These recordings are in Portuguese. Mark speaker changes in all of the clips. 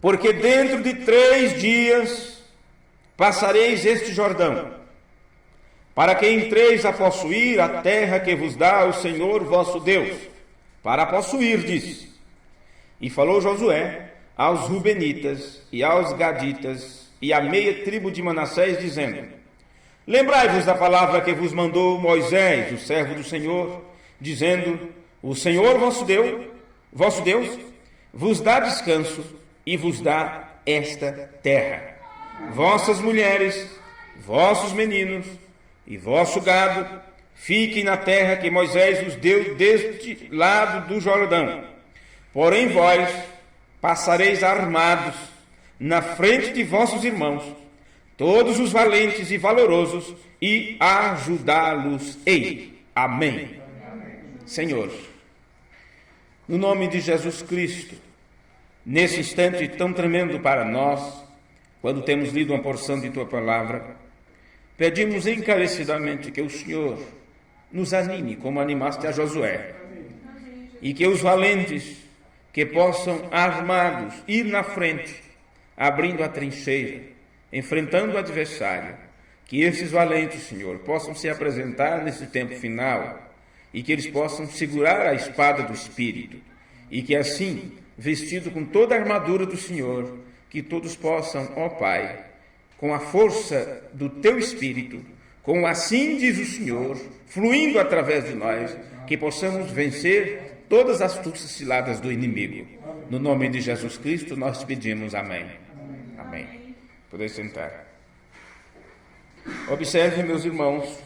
Speaker 1: Porque dentro de 3 dias passareis este Jordão, para que entreis a possuir a terra que vos dá o Senhor vosso Deus, para possuirdes. E falou Josué aos Rubenitas e aos Gaditas e à meia tribo de Manassés, dizendo: Lembrai-vos da palavra que vos mandou Moisés, o servo do Senhor, dizendo: O Senhor vosso Deus vos dá descanso e vos dá esta terra. Vossas mulheres, vossos meninos e vosso gado fiquem na terra que Moisés vos deu deste lado do Jordão. Porém vós passareis armados na frente de vossos irmãos, todos os valentes e valorosos, e ajudá-los-ei. Amém. Senhor, no nome de Jesus Cristo, nesse instante tão tremendo para nós, quando temos lido uma porção de Tua Palavra, pedimos encarecidamente que o Senhor nos anime, como animaste a Josué, e que os valentes que possam, armados, ir na frente, abrindo a trincheira, enfrentando o adversário, que esses valentes, Senhor, possam se apresentar nesse tempo final, e que eles possam segurar a espada do Espírito, e que assim, vestido com toda a armadura do Senhor, que todos possam, ó Pai, com a força do Teu Espírito, com assim diz o Senhor, fluindo através de nós, que possamos vencer todas as astúcias ciladas do inimigo. No nome de Jesus Cristo nós pedimos amém. Amém. Podeis sentar. Observe, meus irmãos,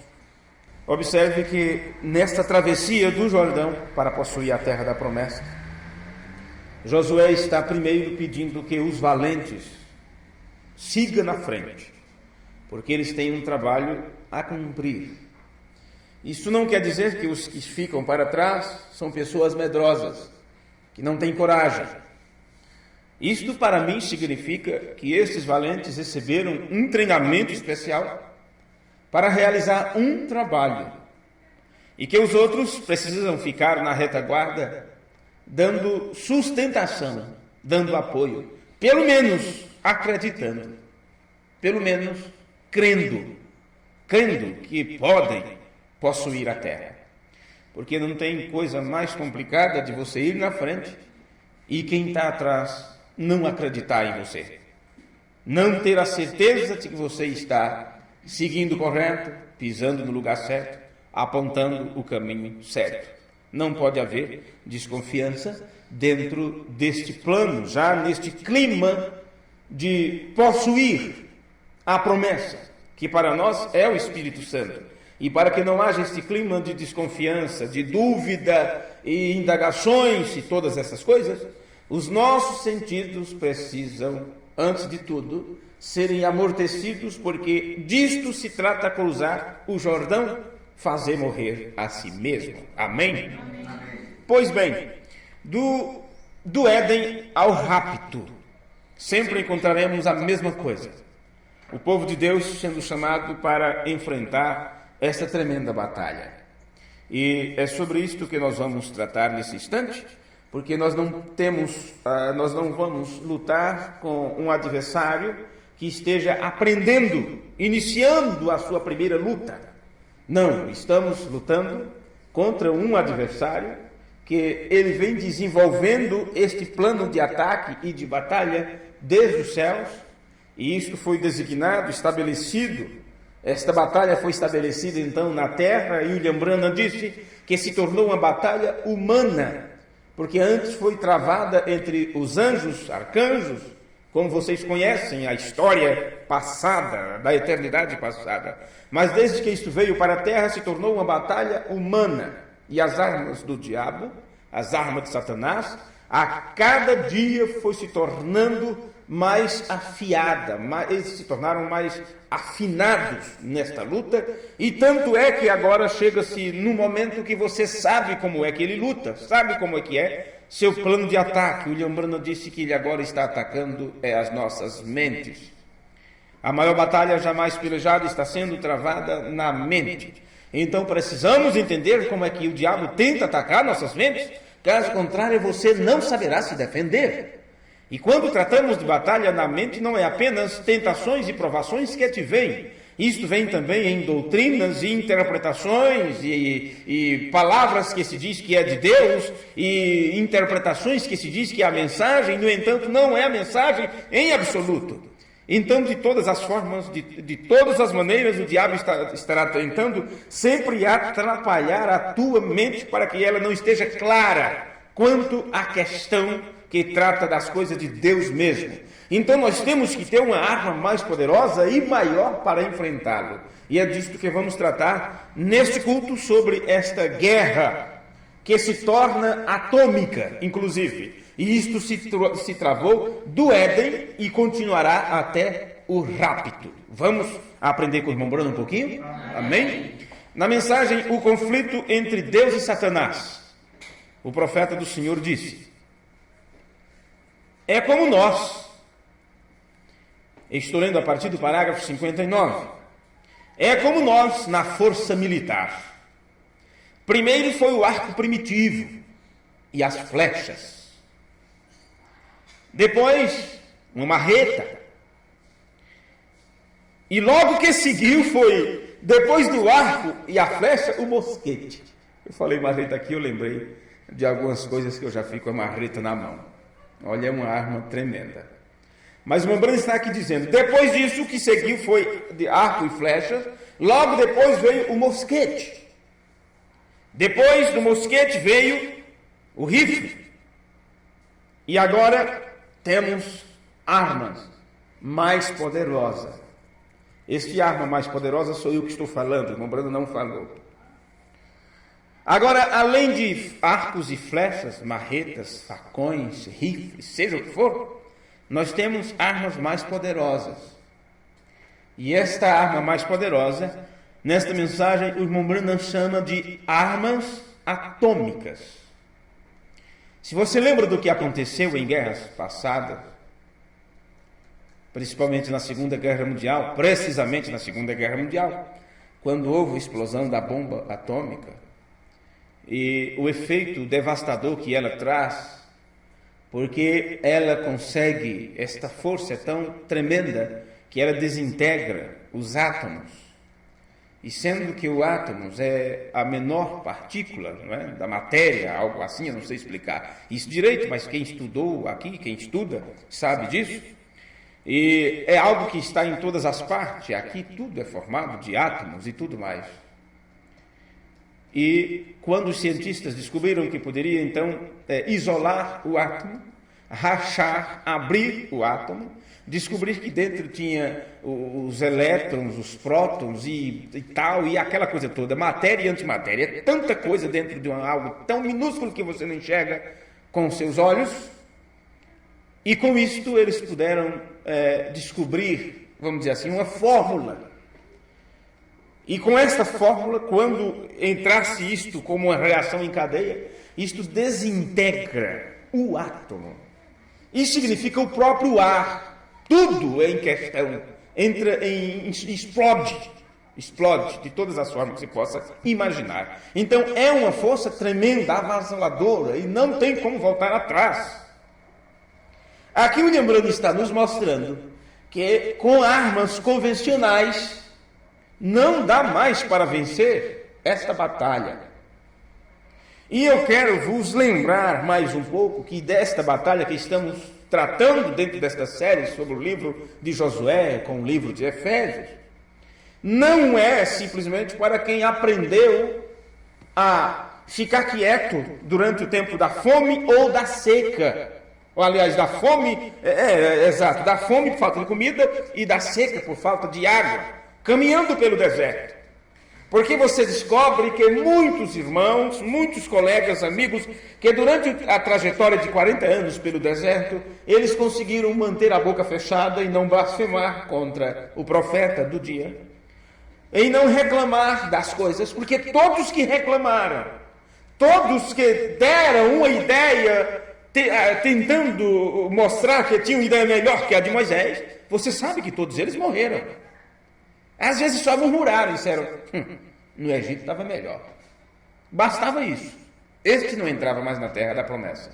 Speaker 1: observe que nesta travessia do Jordão para possuir a terra da promessa, Josué está primeiro pedindo que os valentes sigam na frente, porque eles têm um trabalho a cumprir. Isso não quer dizer que os que ficam para trás são pessoas medrosas, que não têm coragem. Isto para mim significa que esses valentes receberam um treinamento especial para realizar um trabalho, e que os outros precisam ficar na retaguarda, dando sustentação, dando apoio, pelo menos acreditando, pelo menos crendo que podem possuir a terra. Porque não tem coisa mais complicada de você ir na frente e quem está atrás não acreditar em você, não ter a certeza de que você está seguindo correto, pisando no lugar certo, apontando o caminho certo. Não pode haver desconfiança dentro deste plano, já neste clima de possuir a promessa, que para nós é o Espírito Santo. E para que não haja este clima de desconfiança, de dúvida e indagações e todas essas coisas, os nossos sentidos precisam, antes de tudo, serem amortecidos, porque disto se trata cruzar o Jordão, fazer morrer a si mesmo. Amém? Pois bem, do Éden ao rapto, sempre encontraremos a mesma coisa. O povo de Deus sendo chamado para enfrentar esta tremenda batalha. E é sobre isto que nós vamos tratar nesse instante, porque nós não vamos lutar com um adversário que esteja aprendendo, iniciando a sua primeira luta. Não, estamos lutando contra um adversário que ele vem desenvolvendo este plano de ataque e de batalha desde os céus, e isto foi designado, estabelecido. Esta batalha foi estabelecida então na terra, e William Branham disse que se tornou uma batalha humana, porque antes foi travada entre os anjos, arcanjos, como vocês conhecem a história passada, da eternidade passada. Mas desde que isto veio para a terra, se tornou uma batalha humana. E as armas do diabo, as armas de Satanás, a cada dia foi se tornando mais afiada, eles se tornaram mais afinados nesta luta, e tanto é que agora chega-se no momento que você sabe como é que ele luta, sabe como é que é seu plano de ataque. William Branham disse que ele agora está atacando as nossas mentes. A maior batalha jamais pelejada está sendo travada na mente. Então precisamos entender como é que o diabo tenta atacar nossas mentes. Caso contrário, você não saberá se defender. E quando tratamos de batalha na mente, não é apenas tentações e provações que te vêm. Isto vem também em doutrinas e interpretações e palavras que se diz que é de Deus e interpretações que se diz que é a mensagem, no entanto, não é a mensagem em absoluto. Então, de todas as formas, de todas as maneiras, o diabo estará tentando sempre atrapalhar a tua mente para que ela não esteja clara quanto à questão que trata das coisas de Deus mesmo. Então nós temos que ter uma arma mais poderosa e maior para enfrentá-lo. E é disto que vamos tratar neste culto, sobre esta guerra que se torna atômica, inclusive. E isto se travou do Éden e continuará até o rapto. Vamos aprender com o irmão Bruno um pouquinho? Amém? Na mensagem, o conflito entre Deus e Satanás, o profeta do Senhor disse: é como nós. Estou lendo a partir do parágrafo 59. É como nós na força militar. Primeiro foi o arco primitivo e as flechas. Depois, uma marreta. E logo que seguiu foi, depois do arco e a flecha, o mosquete. Eu falei marreta aqui, eu lembrei de algumas coisas que eu já fico com a marreta na mão. Olha, é uma arma tremenda. Mas o Branham está aqui dizendo, depois disso, o que seguiu foi de arco e flecha, logo depois veio o mosquete. Depois do mosquete veio o rifle. E agora temos armas mais poderosas. Este arma mais poderosa sou eu que estou falando, o irmão Branham não falou. Agora, além de arcos e flechas, marretas, facões, rifles, seja o que for, nós temos armas mais poderosas. E esta arma mais poderosa, nesta mensagem, o irmão Branham chama de armas atômicas. Se você lembra do que aconteceu em guerras passadas, principalmente na Segunda Guerra Mundial, precisamente na Segunda Guerra Mundial, quando houve a explosão da bomba atômica, e o efeito devastador que ela traz, porque ela consegue, esta força é tão tremenda, que ela desintegra os átomos. E sendo que o átomo é a menor partícula, não é, da matéria, algo assim, eu não sei explicar isso direito, mas quem estudou aqui, quem estuda, sabe disso. E é algo que está em todas as partes, aqui tudo é formado de átomos e tudo mais. E quando os cientistas descobriram que poderia, então, isolar o átomo, rachar, abrir o átomo, descobrir que dentro tinha os elétrons, os prótons e tal, e aquela coisa toda, matéria e antimatéria, é tanta coisa dentro de algo tão minúsculo que você não enxerga com os seus olhos, e com isto eles puderam descobrir, vamos dizer assim, uma fórmula. E com esta fórmula, quando entrasse isto como uma reação em cadeia, isto desintegra o átomo. Isso significa o próprio ar. Tudo em questão explode de todas as formas que se possa imaginar. Então é uma força tremenda, avassaladora, e não tem como voltar atrás. Aqui o William Branham está nos mostrando que com armas convencionais não dá mais para vencer esta batalha. E eu quero vos lembrar mais um pouco que desta batalha que estamos tratando dentro desta série sobre o livro de Josué com o livro de Efésios, não é simplesmente para quem aprendeu a ficar quieto durante o tempo da fome ou da seca. Ou, aliás, da fome, exato, da fome por falta de comida e da seca por falta de água, caminhando pelo deserto. Porque você descobre que muitos irmãos, muitos colegas, amigos, que durante a trajetória de 40 anos pelo deserto, eles conseguiram manter a boca fechada e não blasfemar contra o profeta do dia, em não reclamar das coisas, porque todos que reclamaram, todos que deram uma ideia, tentando mostrar que tinham uma ideia melhor que a de Moisés, você sabe que todos eles morreram. Às vezes só murmuraram e disseram, no Egito estava melhor. Bastava isso. Este não entrava mais na terra da promessa.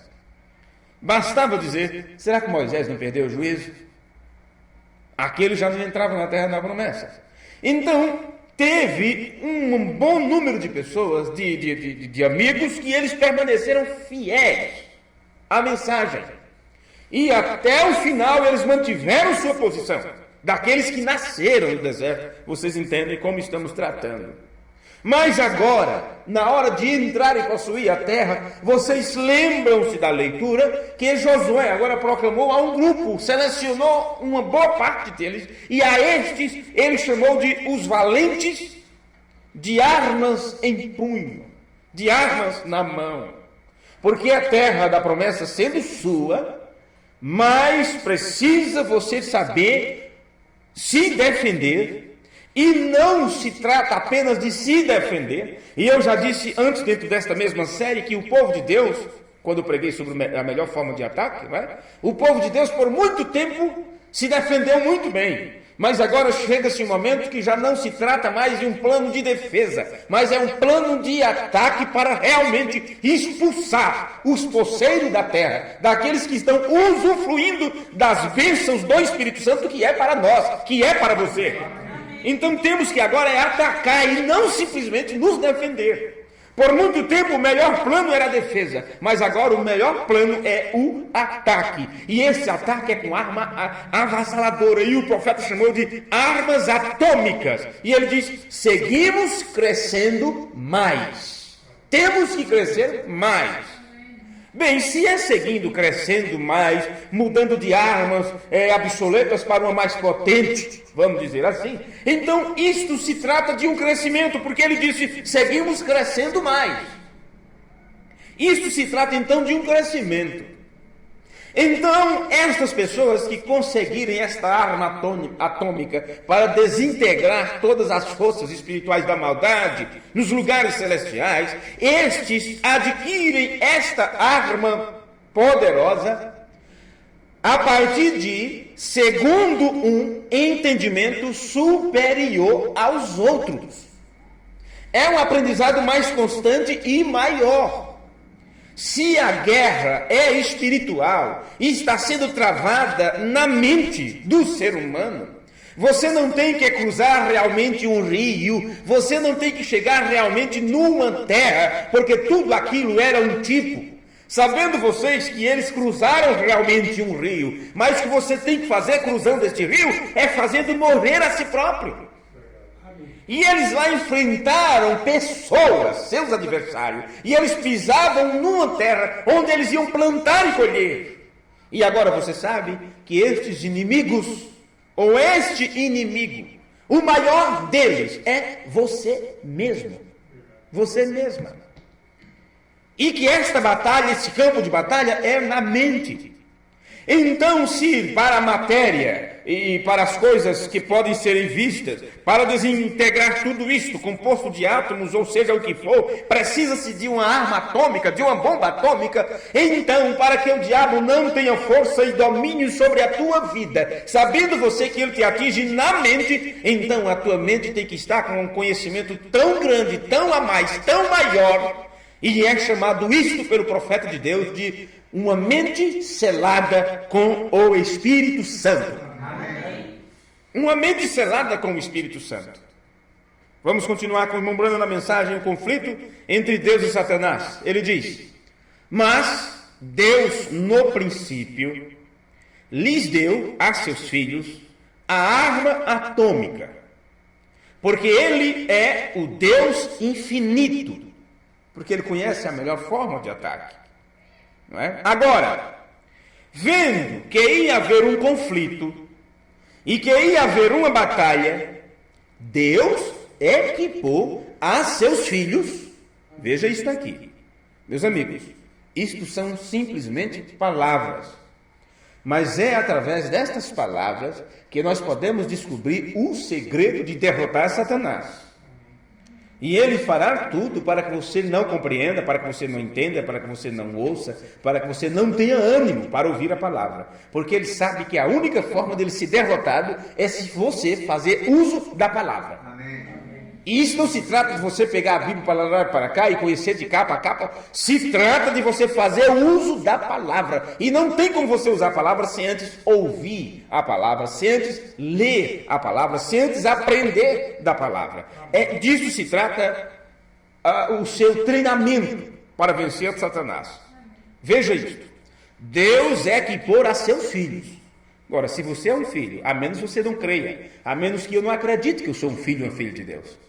Speaker 1: Bastava dizer, será que Moisés não perdeu o juízo? Aquele já não entrava na terra da promessa. Então, teve um bom número de pessoas, de amigos, que eles permaneceram fiéis à mensagem. E até o final eles mantiveram sua posição. Daqueles que nasceram no deserto. Vocês entendem como estamos tratando. Mas agora, na hora de entrar e possuir a terra, vocês lembram-se da leitura que Josué agora proclamou a um grupo, selecionou uma boa parte deles, e a estes ele chamou de os valentes de armas em punho, de armas na mão. Porque a terra da promessa sendo sua, mas precisa você saber se defender. E não se trata apenas de se defender. E eu já disse antes, dentro desta mesma série, que o povo de Deus, quando eu preguei sobre a melhor forma de ataque, o povo de Deus por muito tempo se defendeu muito bem. Mas agora chega-se um momento que já não se trata mais de um plano de defesa, mas é um plano de ataque para realmente expulsar os poceiros da terra, daqueles que estão usufruindo das bênçãos do Espírito Santo, que é para nós, que é para você. Então temos que agora atacar e não simplesmente nos defender. Por muito tempo o melhor plano era a defesa, mas agora o melhor plano é o ataque. E esse ataque é com arma avassaladora, e o profeta chamou de armas atômicas. E ele diz, seguimos crescendo mais. Temos que crescer mais. Bem, se é seguindo, crescendo mais, mudando de armas obsoletas para uma mais potente, vamos dizer assim, então isto se trata de um crescimento, porque ele disse, seguimos crescendo mais. Isto se trata então de um crescimento. Então, estas pessoas que conseguirem esta arma atômica para desintegrar todas as forças espirituais da maldade nos lugares celestiais, estes adquirem esta arma poderosa a partir de, segundo um entendimento superior aos outros. É um aprendizado mais constante e maior. Se a guerra é espiritual e está sendo travada na mente do ser humano, você não tem que cruzar realmente um rio, você não tem que chegar realmente numa terra, porque tudo aquilo era um tipo. Sabendo vocês que eles cruzaram realmente um rio, mas o que você tem que fazer cruzando este rio é fazendo morrer a si próprio. E eles lá enfrentaram pessoas, seus adversários, e eles pisavam numa terra onde eles iam plantar e colher. E agora você sabe que estes inimigos, ou este inimigo, o maior deles é você mesmo, você mesma. E que esta batalha, esse campo de batalha é na mente. Então, se para a matéria e para as coisas que podem ser vistas, para desintegrar tudo isto, composto de átomos, ou seja o que for, precisa-se de uma arma atômica, de uma bomba atômica, então, para que o diabo não tenha força e domínio sobre a tua vida, sabendo você que ele te atinge na mente, então a tua mente tem que estar com um conhecimento tão grande, tão a mais, tão maior, e é chamado isto pelo profeta de Deus de uma mente selada com o Espírito Santo. Amém. Uma mente selada com o Espírito Santo. Vamos continuar comemorando na mensagem o conflito entre Deus e Satanás. Ele diz, mas Deus no princípio lhes deu a seus filhos a arma atômica, porque ele é o Deus infinito, porque ele conhece a melhor forma de ataque. Não é? Agora, vendo que ia haver um conflito e que ia haver uma batalha, Deus equipou a seus filhos. Veja isto aqui, meus amigos, isto são simplesmente palavras, mas é através destas palavras que nós podemos descobrir o segredo de derrotar Satanás. E ele fará tudo para que você não compreenda, para que você não entenda, para que você não ouça, para que você não tenha ânimo para ouvir a palavra. Porque ele sabe que a única forma dele ser derrotado é se você fazer uso da palavra. Amém. E isso não se trata de você pegar a Bíblia para lá para cá e conhecer de capa a capa. Se trata de você fazer uso da palavra. E não tem como você usar a palavra sem antes ouvir a palavra, sem antes ler a palavra, sem antes aprender da palavra. Disso se trata o seu treinamento para vencer Satanás. Veja isto. Deus equipou a seus filhos. Agora, se você é um filho, a menos você não creia, a menos que eu não acredite que eu sou um filho ou uma filha de Deus.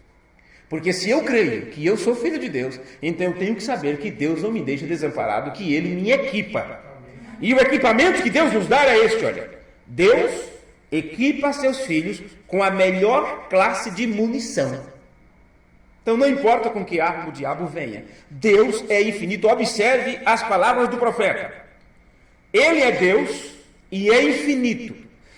Speaker 1: Porque se eu creio que eu sou filho de Deus, então eu tenho que saber que Deus não me deixa desamparado, que Ele me equipa. E o equipamento que Deus nos dá é este, olha. Deus equipa seus filhos com a melhor classe de munição. Então não importa com que arma o diabo venha, Deus é infinito. Observe as palavras do profeta. Ele é Deus e é infinito.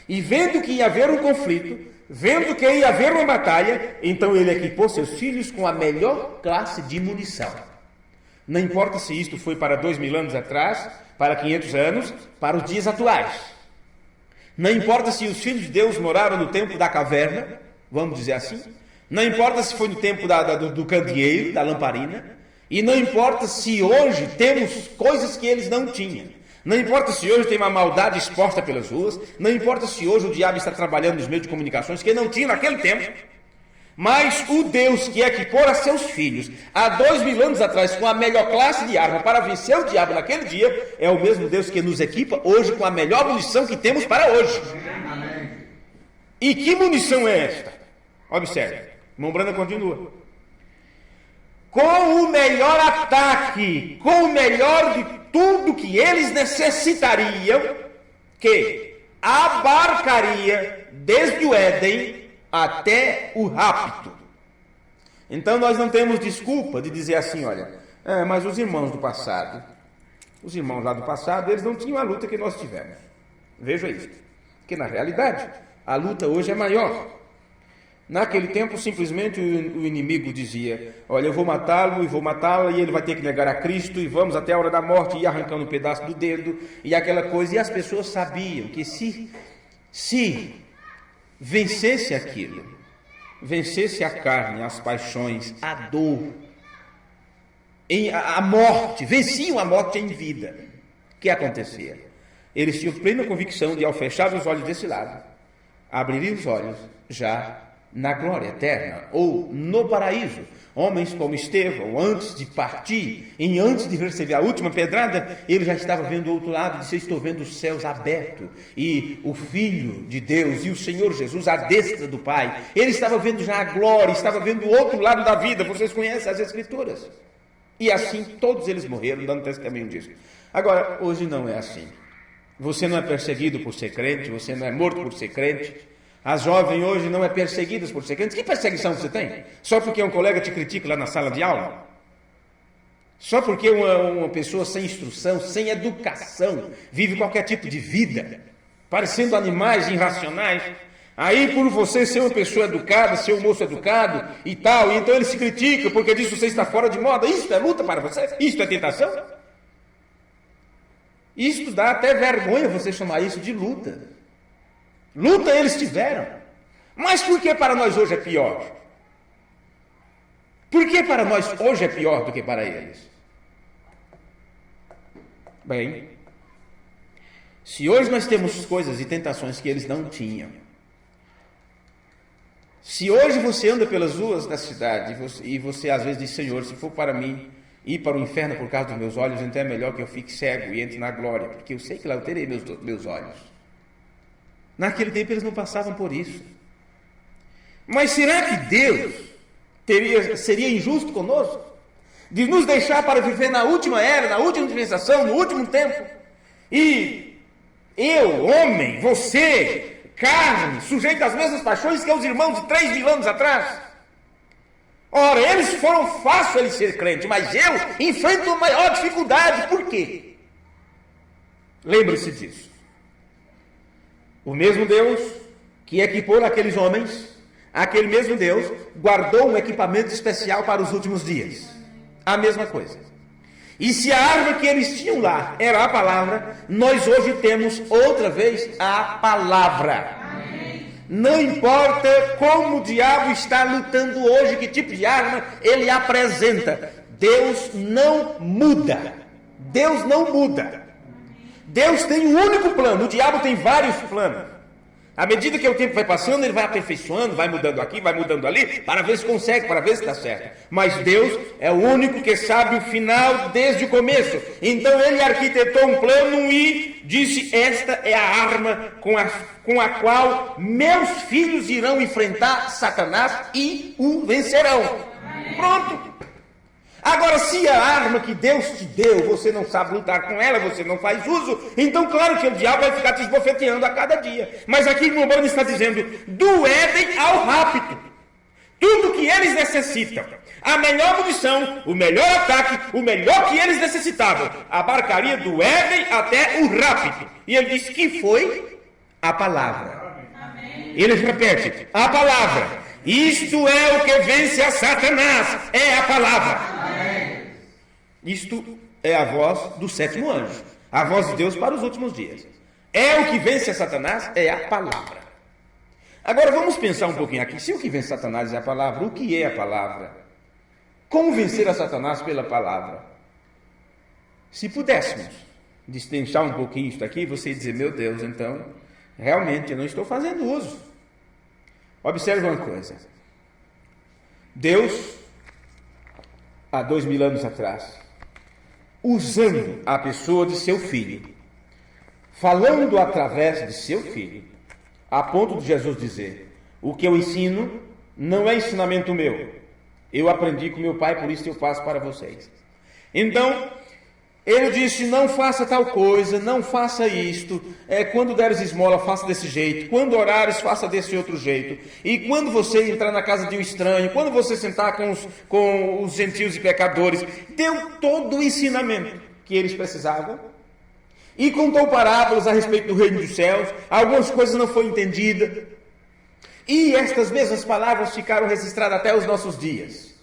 Speaker 1: E vendo que ia haver um conflito, vendo que ia haver uma batalha, então ele equipou seus filhos com a melhor classe de munição. Não importa se isto foi para 2000 anos atrás, para 500 anos, para os dias atuais. Não importa se os filhos de Deus moraram no tempo da caverna, vamos dizer assim. Não importa se foi no tempo do candeeiro, da lamparina. E não importa se hoje temos coisas que eles não tinham. Não importa se hoje tem uma maldade exposta pelas ruas, não importa se hoje o diabo está trabalhando nos meios de comunicações que não tinha naquele tempo, mas o Deus que equipou a seus filhos há 2000 anos atrás com a melhor classe de arma para vencer o diabo naquele dia, é o mesmo Deus que nos equipa hoje com a melhor munição que temos para hoje. Amém. E que munição é esta? Observe, irmão Branda continua. Com o melhor ataque, com o melhor de tudo que eles necessitariam, que abarcaria desde o Éden até o rapto. Então nós não temos desculpa de dizer assim, olha, mas os irmãos do passado, os irmãos lá do passado, eles não tinham a luta que nós tivemos. Veja isso, porque na realidade a luta hoje é maior. Naquele tempo, simplesmente o inimigo dizia, olha, eu vou matá-lo e vou matá-la e ele vai ter que negar a Cristo e vamos até a hora da morte ir arrancando um pedaço do dedo e aquela coisa. E as pessoas sabiam que se vencesse aquilo, vencesse a carne, as paixões, a dor, a morte, venciam a morte em vida, o que acontecia? Eles tinham plena convicção de, ao fechar os olhos desse lado, abririam os olhos já na glória eterna, ou no paraíso. Homens como Estevão, antes de partir, e antes de receber a última pedrada, ele já estava vendo o outro lado, disse, estou vendo os céus abertos, e o Filho de Deus, e o Senhor Jesus, à destra do Pai. Ele estava vendo já a glória, estava vendo o outro lado da vida. Vocês conhecem as Escrituras. E assim, todos eles morreram, dando testemunho disso. Agora, hoje não é assim. Você não é perseguido por ser crente, você não é morto por ser crente. As jovens hoje não é perseguidas por ser crentes. Que perseguição você tem? Só porque um colega te critica lá na sala de aula? Só porque uma pessoa sem instrução, sem educação, vive qualquer tipo de vida, parecendo animais irracionais. Aí, por você ser uma pessoa educada, ser um moço educado e tal, e então ele se critica porque diz que você está fora de moda. Isso é luta para você? Isso é tentação? Isso dá até vergonha você chamar isso de luta. Luta eles tiveram. Mas por que para nós hoje é pior? Por que para nós hoje é pior do que para eles? Bem, se hoje nós temos coisas e tentações que eles não tinham, se hoje você anda pelas ruas da cidade e você às vezes diz, Senhor, se for para mim ir para o inferno por causa dos meus olhos, então é melhor que eu fique cego e entre na glória, porque eu sei que lá eu terei meus olhos. Naquele tempo eles não passavam por isso. Mas será que Deus seria injusto conosco? De nos deixar para viver na última era, na última dispensação, no último tempo? E Eu, homem, você, carne, sujeito às mesmas paixões que os irmãos de 3.000 anos atrás. Ora, eles foram fácil eles ser crente, mas eu enfrento a maior dificuldade. Por quê? Lembre-se disso. O mesmo Deus que equipou aqueles homens, aquele mesmo Deus guardou um equipamento especial para os últimos dias. A mesma coisa. E se a arma que eles tinham lá era a palavra, nós hoje temos outra vez a palavra. Amém. Não importa como o diabo está lutando hoje, que tipo de arma ele apresenta, Deus não muda. Deus não muda. Deus tem um único plano, o diabo tem vários planos. À medida que o tempo vai passando, ele vai aperfeiçoando, vai mudando aqui, vai mudando ali, para ver se consegue, para ver se está certo. Mas Deus é o único que sabe o final desde o começo. Então ele arquitetou um plano e disse: esta é a arma com a qual meus filhos irão enfrentar Satanás e o vencerão. Pronto. Agora, se a arma que Deus te deu, você não sabe lutar com ela, você não faz uso, então claro que o diabo vai ficar te esbofeteando a cada dia. Mas aqui o Urbano está dizendo, do Éden ao rapto, tudo que eles necessitam, a melhor munição, o melhor ataque, o melhor que eles necessitavam, abarcaria do Éden até o rapto. E ele disse que foi a palavra. Amém. Ele repete, a palavra. Isto é o que vence a Satanás, é a palavra. Isto é a voz do sétimo anjo, a voz de Deus para os últimos dias. É o que vence a Satanás, é a palavra. Agora vamos pensar um pouquinho aqui. Se o que vence Satanás é a palavra, o que é a palavra? Como vencer a Satanás pela palavra? Se pudéssemos destrinchar um pouquinho isso aqui, você ia dizer, meu Deus, então, realmente eu não estou fazendo uso. Observe uma coisa. Deus, há 2.000 anos atrás, usando a pessoa de seu filho, falando através de seu filho, a ponto de Jesus dizer, o que eu ensino não é ensinamento meu, eu aprendi com meu pai, por isso eu faço para vocês. Então, ele disse, não faça tal coisa, não faça isto, quando deres esmola, faça desse jeito, quando orares, faça desse outro jeito, e quando você entrar na casa de um estranho, quando você sentar com os gentios e pecadores, deu todo o ensinamento que eles precisavam, e contou parábolas a respeito do reino dos céus, algumas coisas não foram entendidas, e estas mesmas palavras ficaram registradas até os nossos dias.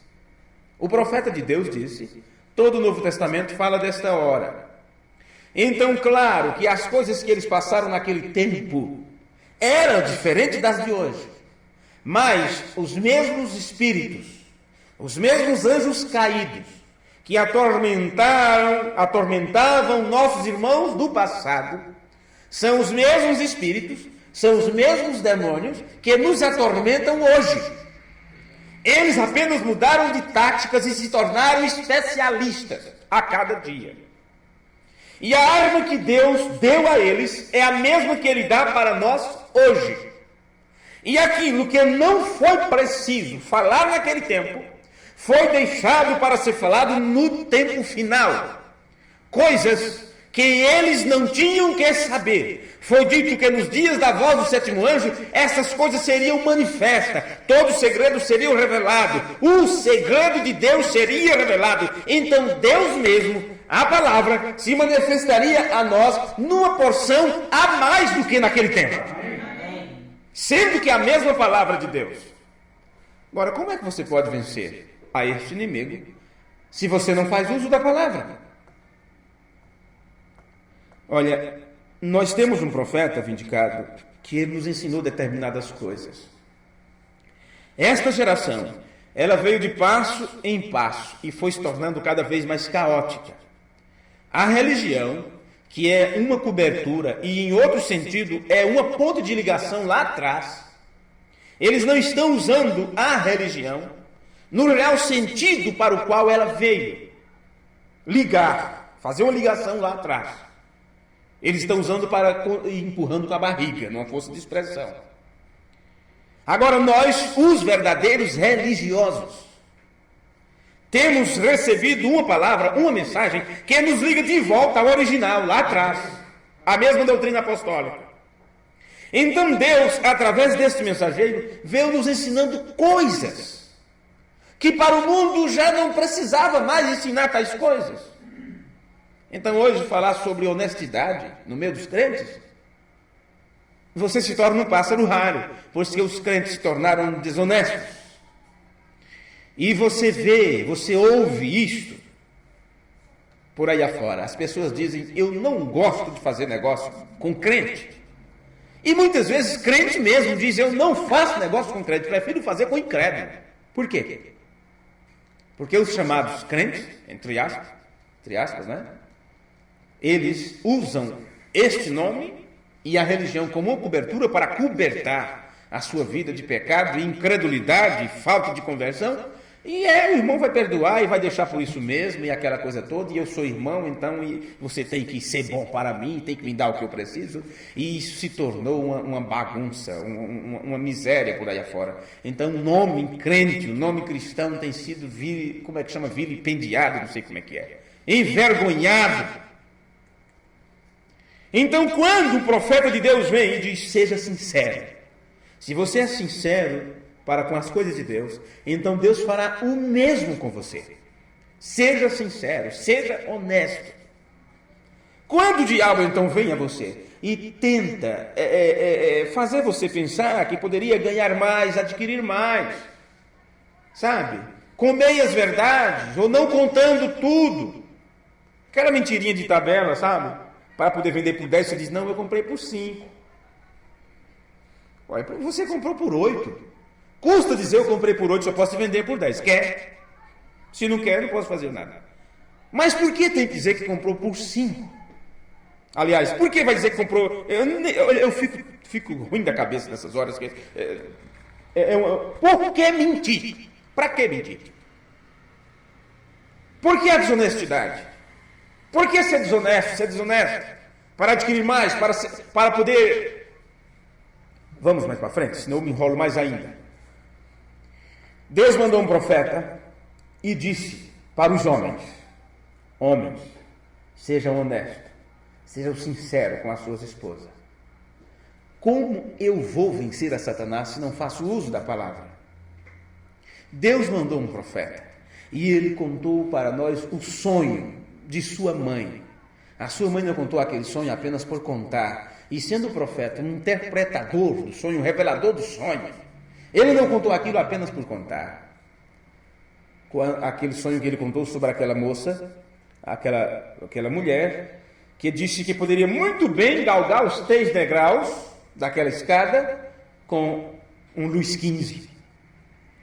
Speaker 1: O profeta de Deus disse, todo o Novo Testamento fala desta hora. Então, claro que as coisas que eles passaram naquele tempo eram diferentes das de hoje. Mas os mesmos espíritos, os mesmos anjos caídos, que atormentavam nossos irmãos do passado, são os mesmos espíritos, são os mesmos demônios que nos atormentam hoje. Eles apenas mudaram de táticas e se tornaram especialistas a cada dia. E a arma que Deus deu a eles é a mesma que Ele dá para nós hoje. E aquilo que não foi preciso falar naquele tempo, foi deixado para ser falado no tempo final. Coisas que eles não tinham que saber. Foi dito que nos dias da voz do sétimo anjo, essas coisas seriam manifestas, todo o segredo seria revelado, o segredo de Deus seria revelado. Então Deus mesmo, a palavra, se manifestaria a nós numa porção a mais do que naquele tempo. Sendo que a mesma palavra de Deus. Agora, como é que você pode vencer a este inimigo se você não faz uso da palavra? Olha, nós temos um profeta vindicado que ele nos ensinou determinadas coisas. Esta geração, ela veio de passo em passo e foi se tornando cada vez mais caótica. A religião, que é uma cobertura e em outro sentido é uma ponte de ligação lá atrás, eles não estão usando a religião no real sentido para o qual ela veio. Ligar, fazer uma ligação lá atrás. Eles estão usando para empurrando com a barriga, numa força de expressão. Agora nós, os verdadeiros religiosos, temos recebido uma palavra, uma mensagem, que nos liga de volta ao original, lá atrás. a mesma doutrina apostólica. Então Deus, através deste mensageiro, veio nos ensinando coisas que para o mundo já não precisava mais ensinar tais coisas. Então hoje falar sobre honestidade no meio dos crentes, você se torna um pássaro raro, porque os crentes se tornaram desonestos. E você vê, você ouve isto por aí afora. As pessoas dizem, eu não gosto de fazer negócio com crente. E muitas vezes crente mesmo diz, eu não faço negócio com crente, prefiro fazer com incrédulo. Por quê? Porque os chamados crentes, entre aspas, né? Eles usam este nome e a religião como uma cobertura para cobertar a sua vida de pecado, incredulidade, falta de conversão. E o irmão vai perdoar e vai deixar por isso mesmo, e aquela coisa toda, e eu sou irmão, então e você tem que ser bom para mim, tem que me dar o que eu preciso. E isso se tornou uma bagunça, uma miséria por aí afora. Então o nome crente, o nome cristão tem sido, vilipendiado, não sei como é que é, envergonhado. Então quando o profeta de Deus vem e diz, seja sincero, se você é sincero para com as coisas de Deus, então Deus fará o mesmo com você. Seja sincero, seja honesto. Quando o diabo então vem a você e tenta fazer você pensar que poderia ganhar mais, adquirir mais, sabe? Com meias verdades, ou não contando tudo, aquela mentirinha de tabela, sabe? Para poder vender por 10, você diz, não, eu comprei por 5. Olha, você comprou por 8. Custa dizer, eu comprei por 8, só posso vender por 10. Quer? Se não quer, não posso fazer nada. Mas por que tem que dizer que comprou por 5? Aliás, por que vai dizer que comprou... Eu fico ruim da cabeça nessas horas. Por que mentir? Para que mentir? Por que a desonestidade? Por que ser desonesto? Ser desonesto? Para adquirir mais? Para poder... Vamos mais para frente, senão eu me enrolo mais ainda. Deus mandou um profeta e disse para os homens, sejam honestos, sejam sinceros com as suas esposas. Como eu vou vencer a Satanás se não faço uso da palavra? Deus mandou um profeta e ele contou para nós o sonho de sua mãe. A sua mãe não contou aquele sonho apenas por contar, e sendo o profeta um interpretador do sonho, um revelador do sonho, ele não contou aquilo apenas por contar. Aquele sonho que ele contou sobre aquela moça, aquela mulher, que disse que poderia muito bem galgar os 3 degraus daquela escada com um Luís XV,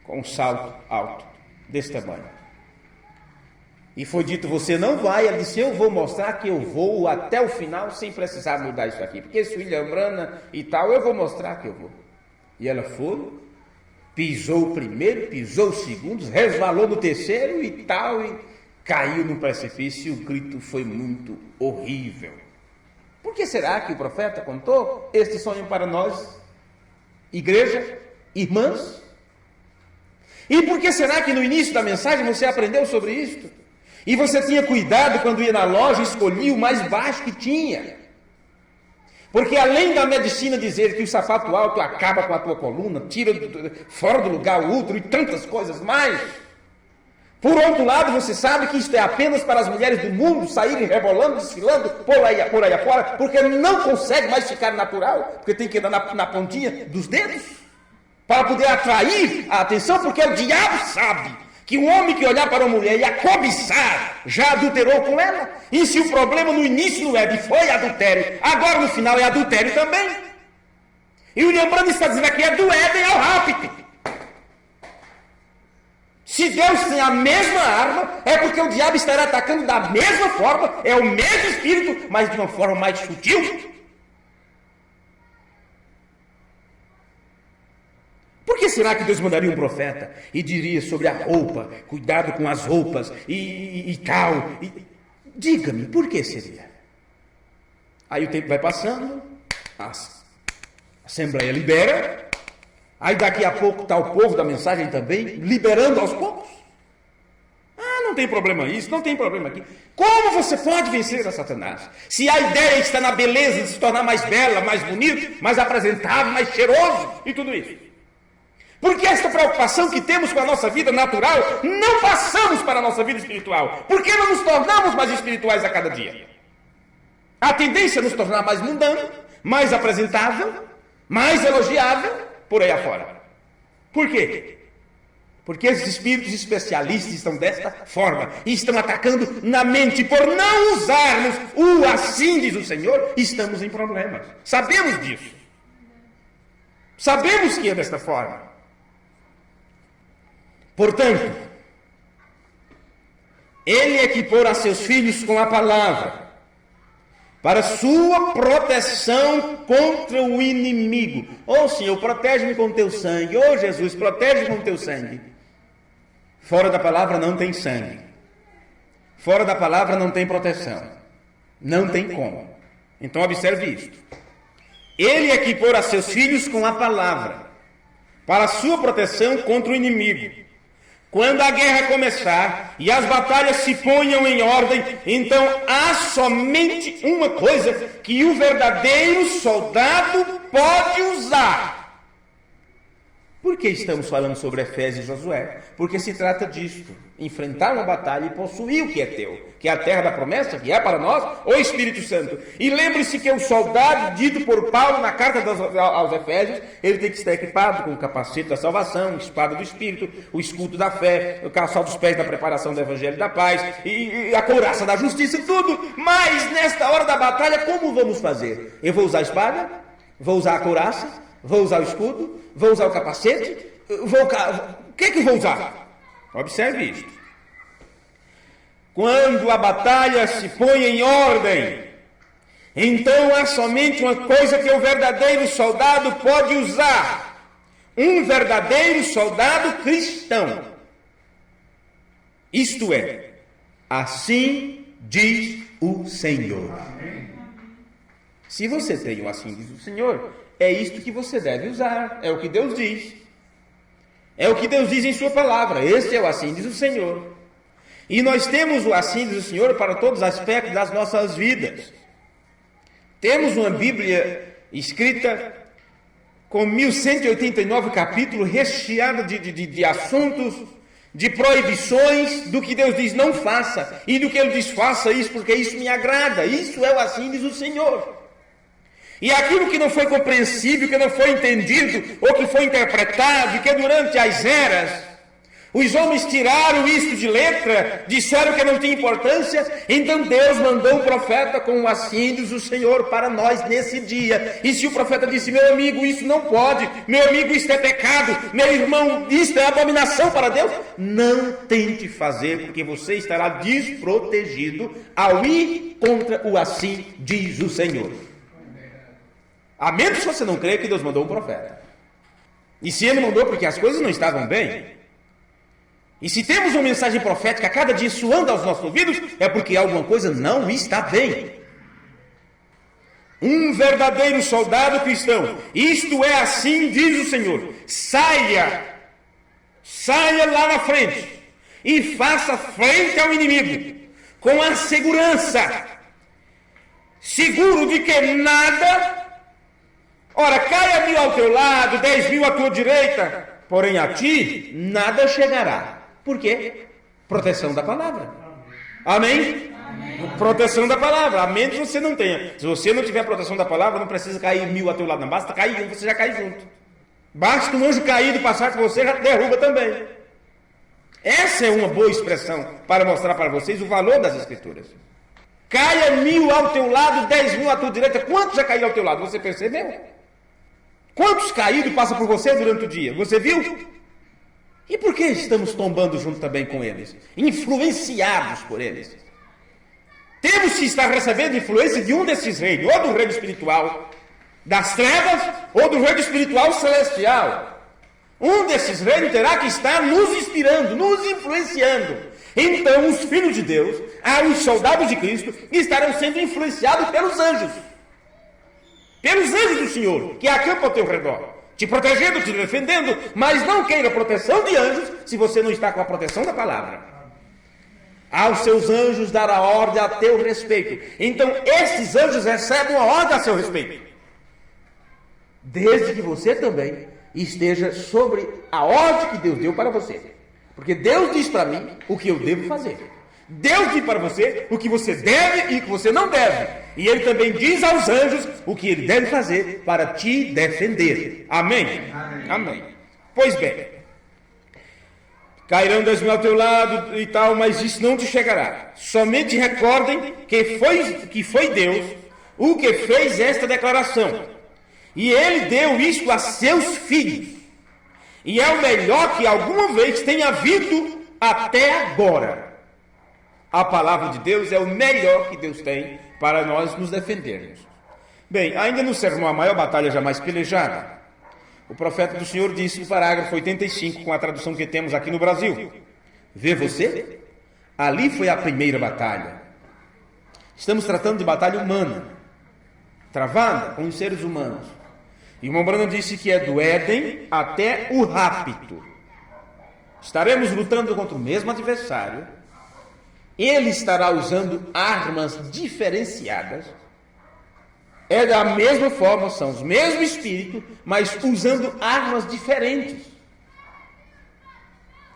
Speaker 1: com um salto alto, desse tamanho. E foi dito, você não vai. Ela disse, eu vou mostrar que eu vou até o final sem precisar mudar isso aqui. Porque esse William Brana e tal, eu vou mostrar que eu vou. E ela foi, pisou o primeiro, pisou o segundo, resvalou no terceiro e tal, e caiu no precipício, e o grito foi muito horrível. Por que será que o profeta contou este sonho para nós, igreja, irmãs? E por que será que no início da mensagem você aprendeu sobre isto? E você tinha cuidado quando ia na loja e escolhia o mais baixo que tinha? Porque além da medicina dizer que o sapato alto acaba com a tua coluna, tira fora do lugar o útero e tantas coisas mais, por outro lado você sabe que isto é apenas para as mulheres do mundo saírem rebolando, desfilando por aí afora, porque não consegue mais ficar natural, porque tem que andar na pontinha dos dedos, para poder atrair a atenção, porque o diabo sabe que o homem que olhar para uma mulher e a cobiçar, já adulterou com ela. E se o problema no início do Éden foi adultério, agora no final é adultério também. E o William Brana está dizendo aqui, é do Éden ao rapto. Se Deus tem a mesma arma, é porque o diabo estará atacando da mesma forma, é o mesmo espírito, mas de uma forma mais sutil. Por que será que Deus mandaria um profeta e diria sobre a roupa, cuidado com as roupas e tal? Diga-me, por que seria? Aí o tempo vai passando, a Assembleia libera, aí daqui a pouco está o povo da mensagem também, liberando aos poucos. Não tem problema isso, não tem problema aqui. Como você pode vencer a Satanás? Se a ideia está na beleza de se tornar mais bela, mais bonito, mais apresentável, mais cheiroso e tudo isso. Porque esta preocupação que temos com a nossa vida natural, não passamos para a nossa vida espiritual. Porque não nos tornamos mais espirituais a cada dia. A tendência é nos tornar mais mundano, mais apresentável, mais elogiável, por aí afora. Por quê? Porque esses espíritos especialistas estão desta forma e estão atacando na mente. Por não usarmos o assim diz o Senhor, estamos em problemas. Sabemos disso. Sabemos que é desta forma. Portanto, ele equipou a seus filhos com a palavra, para sua proteção contra o inimigo. Ô Senhor, protege-me com teu sangue. Ô Jesus, protege-me com teu sangue. Fora da palavra não tem sangue. Fora da palavra não tem proteção. Não tem como. Então observe isto. Ele equipou a seus filhos com a palavra, para sua proteção contra o inimigo. Quando a guerra começar e as batalhas se ponham em ordem, então há somente uma coisa que o verdadeiro soldado pode usar. Por que estamos falando sobre Efésios e Josué? Porque se trata disto, enfrentar uma batalha e possuir o que é teu, que é a terra da promessa, que é para nós, o Espírito Santo. E lembre-se que o soldado, dito por Paulo na carta aos Efésios, ele tem que estar equipado com o capacete da salvação, espada do Espírito, o escudo da fé, o calçado dos pés da preparação do Evangelho da paz, e a couraça da justiça, tudo. Mas nesta hora da batalha, como vamos fazer? Eu vou usar a espada? Vou usar a couraça? Vou usar o escudo? Vou usar o capacete? O que é que vou usar? Observe isto. Quando a batalha se põe em ordem, então há somente uma coisa que o verdadeiro soldado pode usar. Um verdadeiro soldado cristão. Isto é, assim diz o Senhor. Se você tem o assim diz o Senhor, é isto que você deve usar. É o que Deus diz. É o que Deus diz em sua palavra. Este é o assim diz o Senhor. E nós temos o assim diz o Senhor para todos os aspectos das nossas vidas. Temos uma Bíblia escrita com 1189 capítulos, recheada de assuntos, de proibições, do que Deus diz não faça, e do que Ele diz faça isso, porque isso me agrada. Isso é o assim diz o Senhor. E aquilo que não foi compreensível, que não foi entendido, ou que foi interpretado, e que durante as eras os homens tiraram isso de letra, disseram que não tinha importância, então Deus mandou um profeta com o assim diz o Senhor para nós nesse dia. E se o profeta disse, meu amigo, isso não pode, meu amigo, isso é pecado, meu irmão, isso é abominação para Deus, não tente fazer, porque você estará desprotegido ao ir contra o assim diz o Senhor. A menos que você não creia que Deus mandou um profeta. E se Ele mandou porque as coisas não estavam bem, e se temos uma mensagem profética a cada dia soando aos nossos ouvidos, é porque alguma coisa não está bem. Um verdadeiro soldado cristão, isto é assim diz o Senhor, saia lá na frente e faça frente ao inimigo com a segurança, seguro de que nada... Ora, caia 1000 ao teu lado, 10.000 à tua direita, porém a ti nada chegará. Por quê? Proteção da palavra. Amém? Amém? Proteção da palavra. A menos que você não tenha. Se você não tiver proteção da palavra, não precisa cair 1000 ao teu lado, não. Basta cair um, você já cai junto. Basta um anjo caído passar por você, já derruba também. Essa é uma boa expressão para mostrar para vocês o valor das Escrituras. Caia 1000 ao teu lado, 10.000 à tua direita. Quantos já caíram ao teu lado? Você percebeu? Quantos caídos passam por você durante o dia? Você viu? E por que estamos tombando junto também com eles? Influenciados por eles. Temos que estar recebendo influência de um desses reinos, ou do reino espiritual das trevas, ou do reino espiritual celestial. Um desses reinos terá que estar nos inspirando, nos influenciando. Então os filhos de Deus, os soldados de Cristo, estarão sendo influenciados pelos anjos. Pelos anjos do Senhor, que acampam ao teu redor, te protegendo, te defendendo, mas não queira proteção de anjos se você não está com a proteção da palavra. aos seus anjos dará ordem a teu respeito. Então, esses anjos recebem uma ordem a seu respeito, desde que você também esteja sobre a ordem que Deus deu para você. Porque Deus diz para mim o que eu devo fazer. Deus diz para você o que você deve e o que você não deve. E Ele também diz aos anjos o que Ele deve fazer para te defender. Amém? Amém. Pois bem, cairão 10 mil ao teu lado e tal, mas isso não te chegará. Somente recordem que foi Deus o que fez esta declaração. E Ele deu isto a seus filhos. E é o melhor que alguma vez tenha havido até agora. A palavra de Deus é o melhor que Deus tem para nós nos defendermos. Bem, ainda no sermão A Maior Batalha Jamais Pelejada, o profeta do Senhor disse no parágrafo 85, com a tradução que temos aqui no Brasil: vê você? Ali foi a primeira batalha. Estamos tratando de batalha humana, travada com os seres humanos. E o irmão Branham disse que é do Éden até o rapto. Estaremos lutando contra o mesmo adversário. Ele estará usando armas diferenciadas. É da mesma forma, são os mesmos espíritos, mas usando armas diferentes.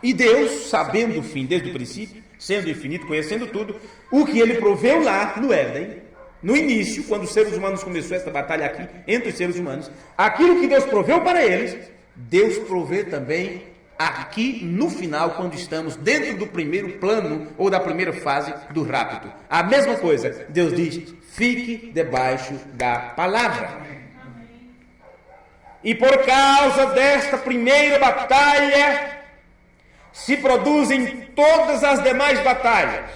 Speaker 1: E Deus, sabendo o fim desde o princípio, sendo infinito, conhecendo tudo, o que Ele proveu lá no Éden, no início, quando os seres humanos começou esta batalha aqui, entre os seres humanos, aquilo que Deus proveu para eles, Deus provê também aqui no final, quando estamos dentro do primeiro plano, ou da primeira fase do rapto. A mesma coisa, Deus diz: fique debaixo da palavra. E por causa desta primeira batalha, se produzem todas as demais batalhas.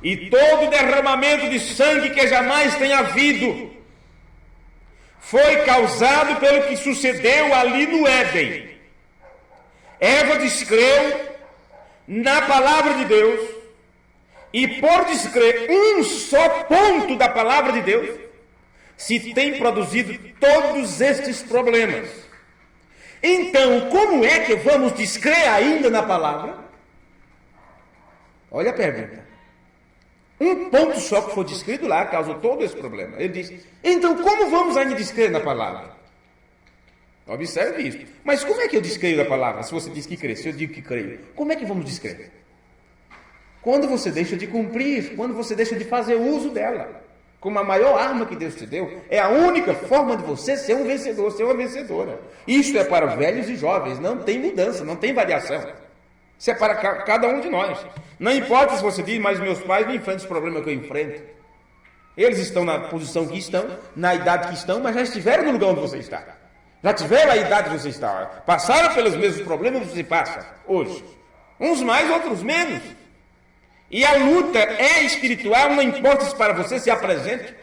Speaker 1: E todo derramamento de sangue que jamais tenha havido foi causado pelo que sucedeu ali no Éden. Eva descreu na palavra de Deus, e por descrer um só ponto da palavra de Deus, se tem produzido todos estes problemas. Então, como é que vamos descrer ainda na palavra? Olha a pergunta. Um ponto só que foi descrito lá causou todo esse problema. Ele diz: então como vamos ainda descrer na palavra? Observe isso. Mas como é que eu descreio na palavra? Se você diz que crê, se eu digo que creio, como é que vamos descrever? Quando você deixa de cumprir, quando você deixa de fazer uso dela, como a maior arma que Deus te deu, é a única forma de você ser um vencedor, ser uma vencedora. Isto é para velhos e jovens, não tem mudança, não tem variação. Isso é para cada um de nós. Não importa se você diz: mas meus pais não enfrentam esse problema que eu enfrento. Eles estão na posição que estão, na idade que estão, mas já estiveram no lugar onde você está. Já tiveram a idade que você está. Passaram pelos mesmos problemas que você passa hoje. Uns mais, outros menos. E a luta é espiritual, não importa se para você se apresente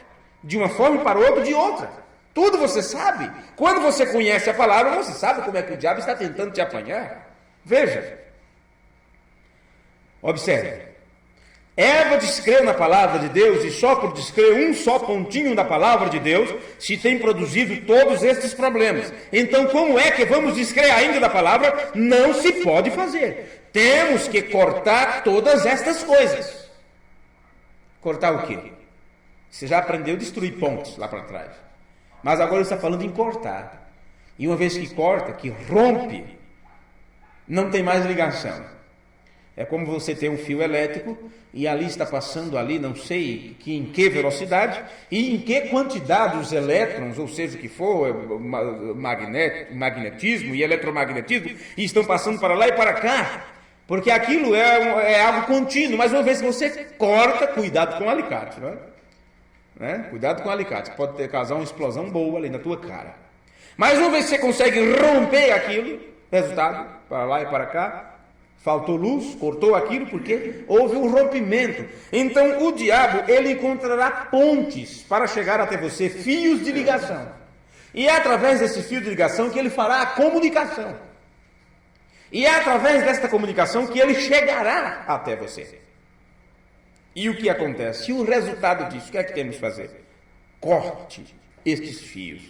Speaker 1: de uma forma e para outra de outra. Tudo você sabe. Quando você conhece a palavra, você sabe como é que o diabo está tentando te apanhar. Veja. Observe. Eva descreu na palavra de Deus, e só por descrer um só pontinho da palavra de Deus, se tem produzido todos estes problemas. Então, como é que vamos descrer ainda da palavra? Não se pode fazer. Temos que cortar todas estas coisas. Cortar o quê? Você já aprendeu a destruir pontes lá para trás. Mas agora está falando em cortar. E uma vez que corta, que rompe, não tem mais ligação. É como você ter um fio elétrico e ali está passando ali, não sei em que velocidade e em que quantidade os elétrons, ou seja o que for, magnetismo e eletromagnetismo, e estão passando para lá e para cá, porque aquilo é algo contínuo. Mas uma vez que você corta, cuidado com o alicate, não é? Cuidado com o alicate, pode causar uma explosão boa ali na tua cara. Mas uma vez que você consegue romper aquilo, resultado, para lá e para cá, faltou luz, cortou aquilo porque houve um rompimento. Então o diabo, ele encontrará pontes para chegar até você, fios de ligação. E é através desse fio de ligação que ele fará a comunicação. E é através desta comunicação que ele chegará até você. E o que acontece? E o resultado disso, o que é que temos que fazer? Corte estes fios.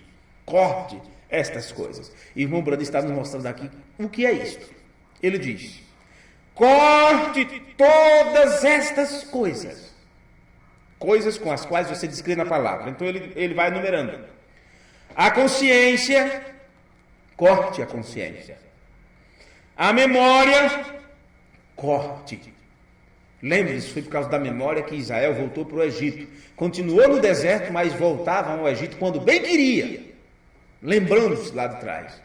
Speaker 1: Corte estas coisas. E o irmão Branham está nos mostrando aqui o que é isto. Ele diz: corte todas estas coisas. Coisas com as quais você descrê na palavra. Então ele vai enumerando. A consciência, corte a consciência. A memória, corte. Lembre-se, foi por causa da memória que Israel voltou para o Egito. Continuou no deserto, mas voltava ao Egito quando bem queria. Lembrando-se lá de trás.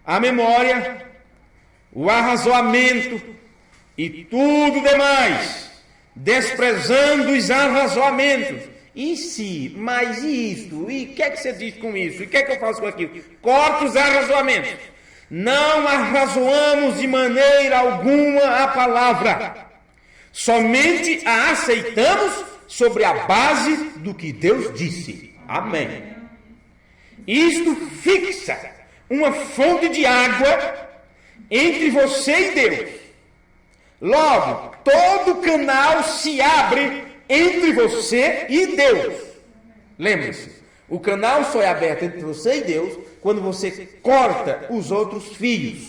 Speaker 1: A memória, o arrazoamento e tudo demais, desprezando os arrazoamentos. E se, mas isto, e o que é que você diz com isso? E o que é que eu faço com aquilo? Corta os arrazoamentos. Não arrazoamos de maneira alguma a palavra. Somente a aceitamos sobre a base do que Deus disse. Amém. Isto fixa uma fonte de água entre você e Deus. Logo, todo canal se abre entre você e Deus. Lembre-se, o canal só é aberto entre você e Deus quando você corta os outros fios,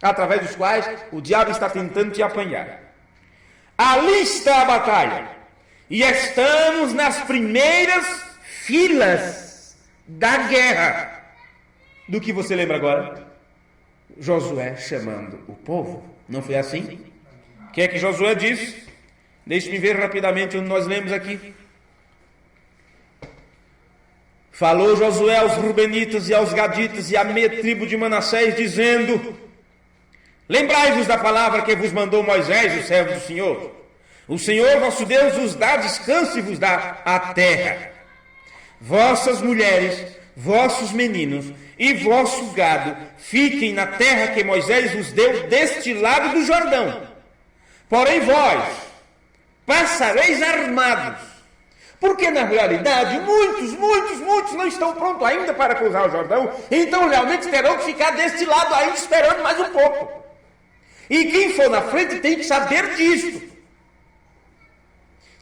Speaker 1: através dos quais o diabo está tentando te apanhar. Ali está a batalha. E estamos nas primeiras filas da guerra. Do que você lembra agora? Josué chamando o povo. Não foi assim? O que é que Josué disse? Deixe-me ver rapidamente onde nós lemos aqui. Falou Josué aos Rubenitas e aos Gaditas e à meia tribo de Manassés, dizendo: lembrai-vos da palavra que vos mandou Moisés, o servo do Senhor. O Senhor vosso Deus vos dá descanso e vos dá a terra. Vossas mulheres, vossos meninos e vosso gado fiquem na terra que Moisés vos deu deste lado do Jordão. Porém vós passareis armados. Porque na realidade muitos não estão prontos ainda para cruzar o Jordão. Então realmente terão que ficar deste lado ainda esperando mais um pouco. E quem for na frente tem que saber disso.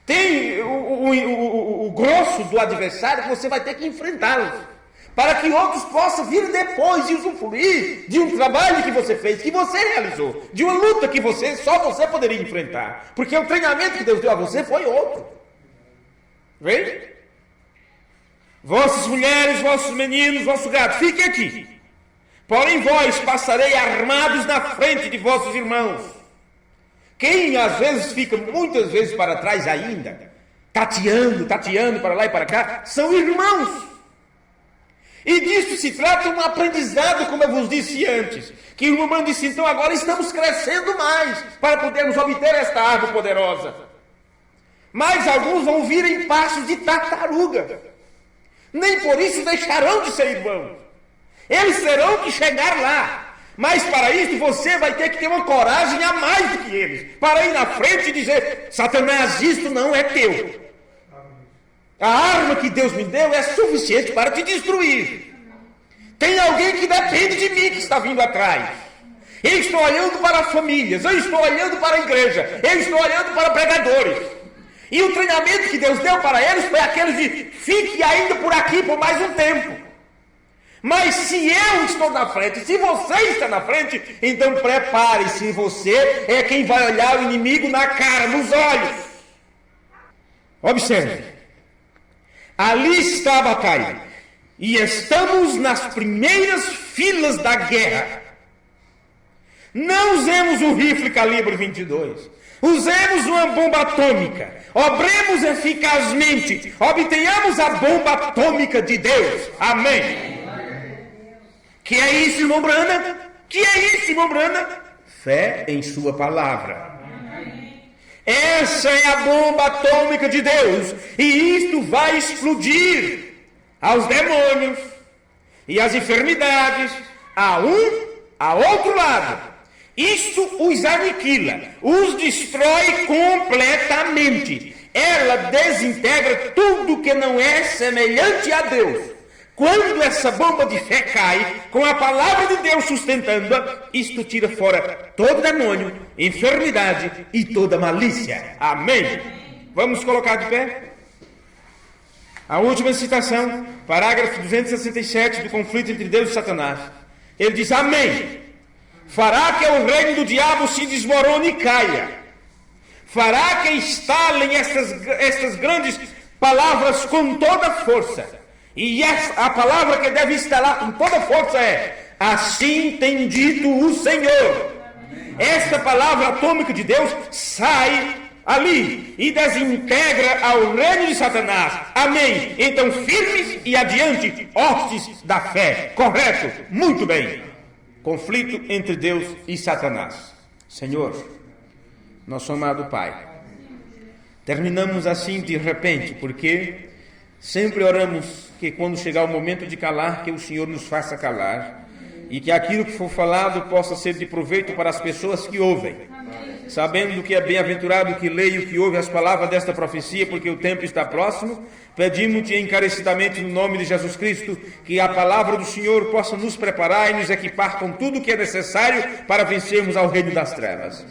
Speaker 1: Tem o grosso do adversário que você vai ter que enfrentá-los. Para que outros possam vir depois e usufruir de um trabalho que você fez, que você realizou. De uma luta que só você poderia enfrentar. Porque o treinamento que Deus deu a você foi outro. Veja? Vossas mulheres, vossos meninos, vosso gado, fiquem aqui. Porém vós passarei armados na frente de vossos irmãos. Quem às vezes fica muitas vezes para trás ainda, tateando para lá e para cá, são irmãos. E disso se trata um aprendizado, como eu vos disse antes. Que o irmão disse, então agora estamos crescendo mais, para podermos obter esta árvore poderosa. Mas alguns vão vir em passos de tartaruga. Nem por isso deixarão de ser irmãos. Eles terão que chegar lá. Mas para isso você vai ter que ter uma coragem a mais do que eles. Para ir na frente e dizer, Satanás, isto não é teu. A arma que Deus me deu é suficiente para te destruir. Tem alguém que depende de mim que está vindo atrás. Eu estou olhando para as famílias, eu estou olhando para a igreja, eu estou olhando para pregadores. E o treinamento que Deus deu para eles foi aquele de fique ainda por aqui por mais um tempo. Mas se eu estou na frente, se você está na frente, então prepare-se, você é quem vai olhar o inimigo na cara, nos olhos. Observe, ali está a batalha, e estamos nas primeiras filas da guerra. Não usemos o rifle calibre 22. Usemos uma bomba atômica. Obremos eficazmente. Obtenhamos a bomba atômica de Deus. Amém. Que é isso, irmão Brana? Que é isso, irmão Brana? Fé em sua palavra. Essa é a bomba atômica de Deus. E isto vai explodir aos demônios e às enfermidades, a um, a outro lado. Isto os aniquila, os destrói completamente. Ela desintegra tudo que não é semelhante a Deus. Quando essa bomba de fé cai, com a palavra de Deus sustentando-a, isto tira fora todo demônio, enfermidade e toda malícia. Amém? Vamos colocar de pé? A última citação, parágrafo 267 do conflito entre Deus e Satanás. Ele diz, amém. fará que o reino do diabo se desmorone e caia, fará que estalem estas grandes palavras com toda força. E a palavra que deve estalar com toda força é: assim tem dito o Senhor. Esta palavra atômica de Deus sai ali e desintegra ao reino de Satanás. Amém. Então, firmes e adiante, hostes da fé. Correto? Muito bem. Conflito entre Deus e Satanás. Senhor, nosso amado Pai, terminamos assim de repente, porque sempre oramos que quando chegar o momento de calar, que o Senhor nos faça calar, e que aquilo que for falado possa ser de proveito para as pessoas que ouvem, sabendo que é bem-aventurado que leia o que ouve as palavras desta profecia, porque o tempo está próximo. Pedimos-te encarecidamente no nome de Jesus Cristo, que a palavra do Senhor possa nos preparar e nos equipar com tudo o que é necessário para vencermos ao reino das trevas.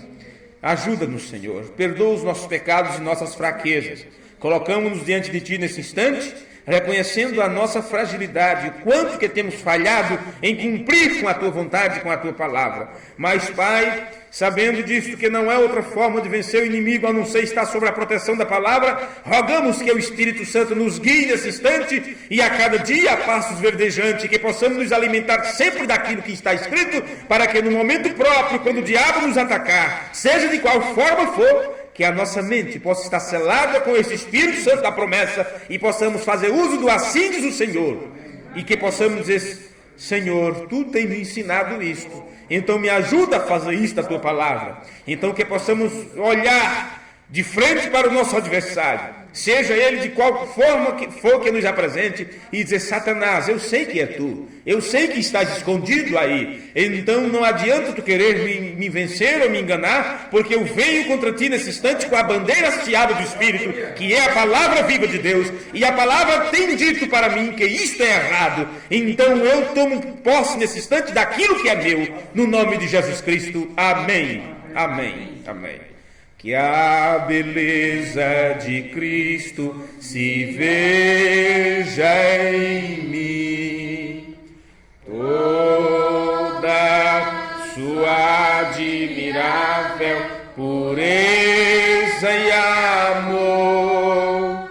Speaker 1: Ajuda-nos, Senhor, perdoa os nossos pecados e nossas fraquezas. Colocamos-nos diante de Ti nesse instante, reconhecendo a nossa fragilidade, o quanto que temos falhado em cumprir com a Tua vontade, com a Tua palavra. Mas, Pai, sabendo disto, que não é outra forma de vencer o inimigo a não ser estar sob a proteção da palavra, rogamos que o Espírito Santo nos guie nesse instante e a cada dia a passos verdejantes, que possamos nos alimentar sempre daquilo que está escrito, para que no momento próprio, quando o diabo nos atacar, seja de qual forma for, que a nossa mente possa estar selada com esse Espírito Santo da promessa e possamos fazer uso do assim diz o Senhor, e que possamos dizer: Senhor, Tu tens me ensinado isto, então me ajuda a fazer isto, a Tua palavra. Então que possamos olhar de frente para o nosso adversário, seja ele de qual forma que for que nos apresente, e dizer: Satanás, eu sei que é Tu, eu sei que estás escondido aí, então não adianta Tu querer me vencer ou me enganar, porque eu venho contra Ti nesse instante com a bandeira hasteada do Espírito, que é a palavra viva de Deus, e a palavra tem dito para mim que isto é errado. Então eu tomo posse nesse instante daquilo que é meu, no nome de Jesus Cristo. Amém, amém, amém. Que a beleza de Cristo se veja em mim, toda sua admirável pureza e amor.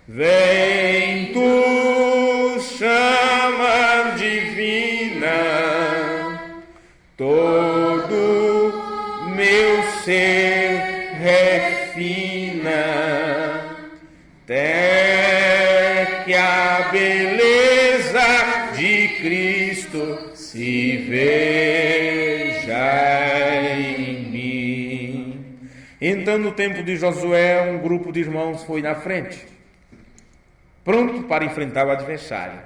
Speaker 1: Vem Tu, chama divina, todo meu ser refina, até que a beleza de Cristo se veja em mim. Então, no tempo de Josué, um grupo de irmãos foi na frente, pronto para enfrentar o adversário.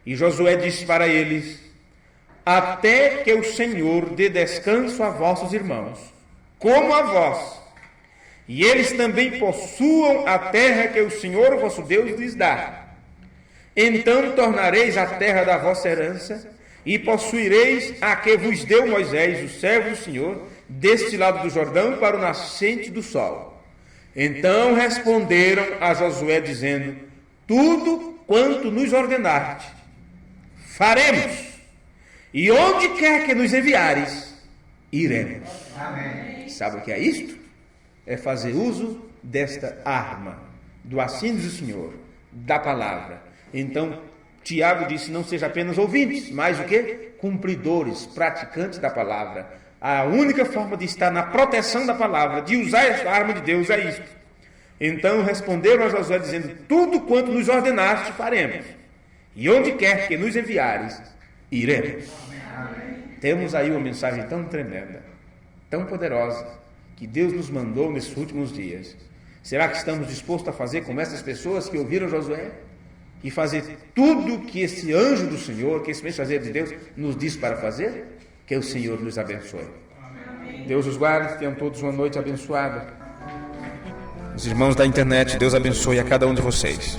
Speaker 1: E Josué disse para eles: até que o Senhor dê descanso a vossos irmãos, como a vós, e eles também possuam a terra que o Senhor vosso Deus lhes dá. Então tornareis a terra da vossa herança, e possuireis a que vos deu Moisés, o servo do Senhor, deste lado do Jordão, para o nascente do sol. Então responderam a Josué, dizendo: tudo quanto nos ordenaste, faremos, e onde quer que nos enviares, iremos. Amém. Sabe o que é isto? É fazer uso desta arma, do assim diz o Senhor, da palavra. Então, Tiago disse: não seja apenas ouvintes, mas o quê? Cumpridores, praticantes da palavra. A única forma de estar na proteção da palavra, de usar esta arma de Deus, é isto. Então responderam a Josué, dizendo: tudo quanto nos ordenaste, faremos, e onde quer que nos enviares, iremos. Amém. Temos aí uma mensagem tão tremenda, tão poderosa, que Deus nos mandou nesses últimos dias. Será que estamos dispostos a fazer como essas pessoas que ouviram Josué? E fazer tudo que esse anjo do Senhor, que esse mensageiro de Deus nos diz para fazer? Que o Senhor nos abençoe. Amém. Deus os guarde, tenham todos uma noite abençoada. Os irmãos da internet, Deus abençoe a cada um de vocês.